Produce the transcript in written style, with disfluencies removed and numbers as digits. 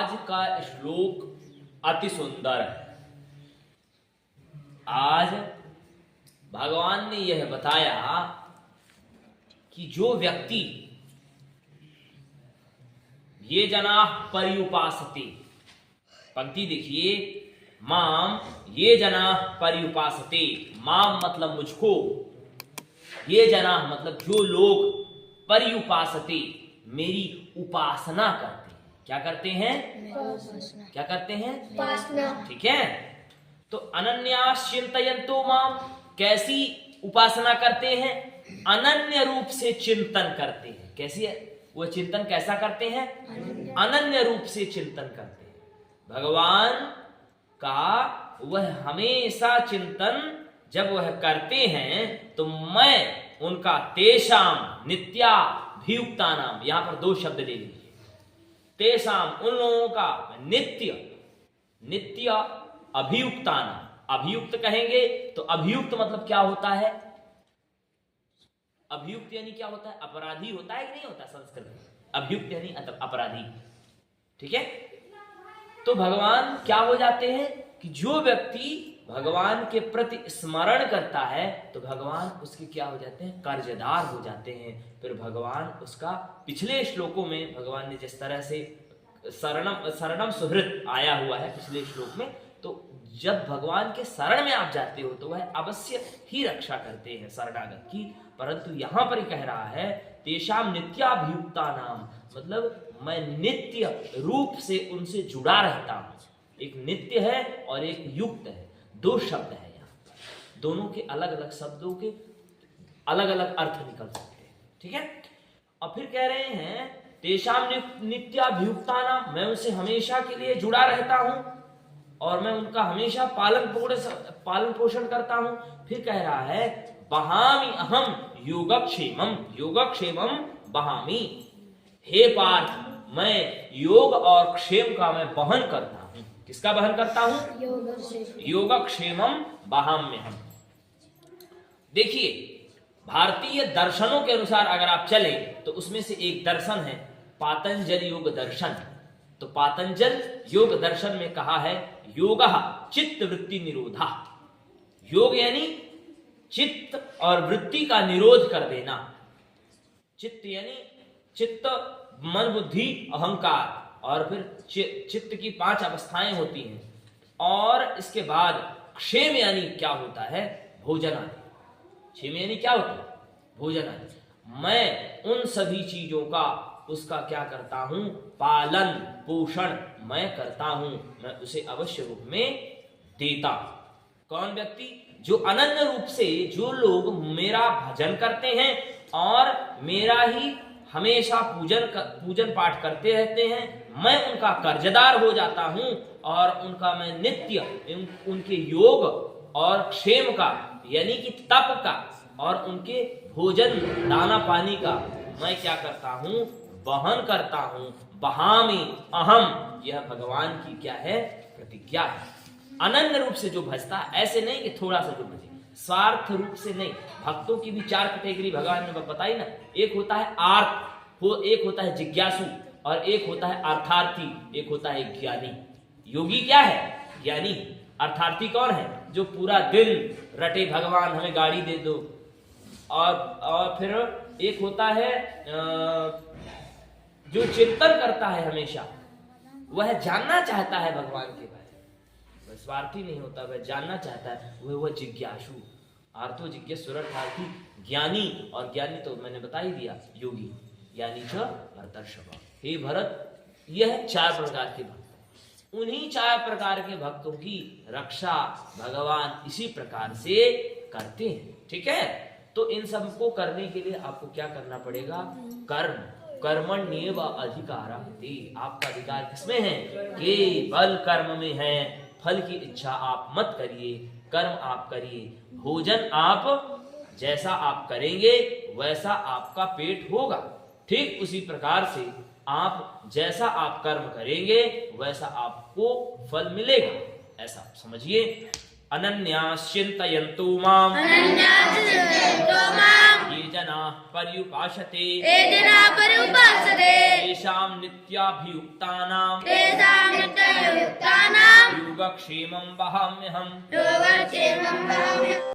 आज का श्लोक अति सुंदर है। आज भगवान ने यह बताया कि जो व्यक्ति ये जना पर्युपासते, पंक्ति देखिए, माम ये जना पर्युपासते, माम मतलब मुझको, ये जना मतलब जो लोग, पर्युपासते मेरी उपासना करते हैं। क्या करते हैं? क्या करते हैं? उपासना। ठीक है। तो अनन्यास चिंतयन्तो माम, कैसी उपासना करते हैं? अनन्य रूप से चिंतन करते हैं। कैसी है वो चिंतन? कैसा करते हैं? अनन्य रूप से चिंतन करते हैं। भगवान का वह हमेशा चिंतन जब वह करते हैं तो मैं उनका तेषाम नित्याभियुक्ता नाम, यहां पर दो शब्द ले लीजिए, तेषाम उन लोगों का नित्य अभियुक्ता नाम, अभियुक्त कहेंगे तो अभियुक्त मतलब क्या होता है? अभियुक्त यानी क्या होता है? अपराधी होता है कि नहीं होता संस्कृत में? अभियुक्त यानी अपराधी। ठीक है। तो भगवान क्या हो जाते हैं कि जो व्यक्ति भगवान के प्रति स्मरण करता है तो भगवान उसके क्या हो जाते हैं? कर्जदार हो जाते हैं। फिर भगवान उसका, पिछले श्लोकों में भगवान ने जिस तरह से शरणम सुहृत आया हुआ है पिछले श्लोक में, तो जब भगवान के शरण में आप जाते हो तो वह अवश्य ही रक्षा करते हैं शरणागत की। परंतु यहां पर कह रहा है तेषाम नित्याभियुक्ता नाम, मतलब मैं नित्य रूप से उनसे जुड़ा रहता हूं। एक नित्य है और एक युक्त है, दो शब्द है यहाँ, दोनों के अलग अलग शब्दों के अलग अलग अर्थ निकल सकते हैं। ठीक है। और फिर कह रहे हैं तेषाम नित्याभियुक्ता नाम, मैं उनसे हमेशा के लिए जुड़ा रहता हूं और मैं उनका हमेशा पालन पोषण करता हूं। फिर कह रहा है बहामि अहम योगक्षेमम, योगक्षेमम बहामि, हे पार्थ मैं योग और क्षेम का मैं वहन करता हूं। किसका वहन करता हूं? योगक्षेमम बहाम्यहम। देखिए, भारतीय दर्शनों के अनुसार अगर आप चले तो उसमें से एक दर्शन है पातंजल योग दर्शन। तो पातंजल योग दर्शन में कहा है योगः चित्त वृत्ति निरोधा, योग यानी चित्त और वृत्ति का निरोध कर देना। चित्त यानी चित्त, मन, बुद्धि, अहंकार, और फिर चित्त की 5 अवस्थाएं होती हैं। और इसके बाद क्षेम यानी क्या होता है? भोजन आदि। क्षेम यानी क्या होता है? भोजन आदि। मैं उन सभी चीजों का, उसका क्या करता हूं? पालन पोषण मैं करता हूं, मैं उसे अवश्य रूप में देता हूं। कौन व्यक्ति? जो अनन्य रूप से, जो लोग मेरा भजन करते हैं और मेरा ही हमेशा पूजन पाठ करते रहते हैं, मैं उनका कर्जदार हो जाता हूं और उनका मैं नित्य उनके योग और क्षेम का यानी कि तप का और उनके भोजन दाना पानी का मैं क्या करता हूं? वहन करता हूं। बहामि अहम, यह भगवान की क्या है? प्रतिज्ञा है। अनन्य रूप से जो भजता है, ऐसे नहीं कि थोड़ा सा जो भजे, स्वार्थ रूप से नहीं। भक्तों की भी 4 कैटेगरी भगवान ने बताई ना, एक होता है आर्थ, एक होता है जिज्ञासु, और एक होता है अर्थार्थी, एक होता है ज्ञानी। योगी क्या है? ज्ञानी। अर्थार्थी कौन है? जो पूरा दिन रटे भगवान हमें गाड़ी दे दो। और फिर एक होता है जो चिंतन करता है हमेशा, वह जानना चाहता है भगवान के बारे में, वह स्वार्थी नहीं होता, वह जानना चाहता है, वह जिज्ञासु। आर्थो जिज्ञासुरर्थार्थी ज्ञानी, और ज्ञानी तो मैंने बता ही दिया योगी। ज्ञानी च भरतर्षभ। हे भरत, यह 4 प्रकार के भक्त, उन्हीं 4 प्रकार के भक्तों की रक्षा भगवान इसी प्रकार से करते हैं। ठीक है। तो इन सबको करने के लिए आपको क्या करना पड़ेगा? कर्म। कर्मण्येव अधिकारस्ते, आपका अधिकार किसमें है? केवल कर्म में है। फल की इच्छा आप मत करिए, कर्म आप करिए। भोजन आप जैसा आप करेंगे वैसा आपका पेट होगा। ठीक उसी प्रकार से आप जैसा आप कर्म करेंगे वैसा आपको फल मिलेगा, ऐसा समझिए। अनन्याश्चिन्तयन्तु माम् ये जनाः पर्युपासते तेषां नित्याभियुक्तानां योगक्षेमं वहाम्यहम्।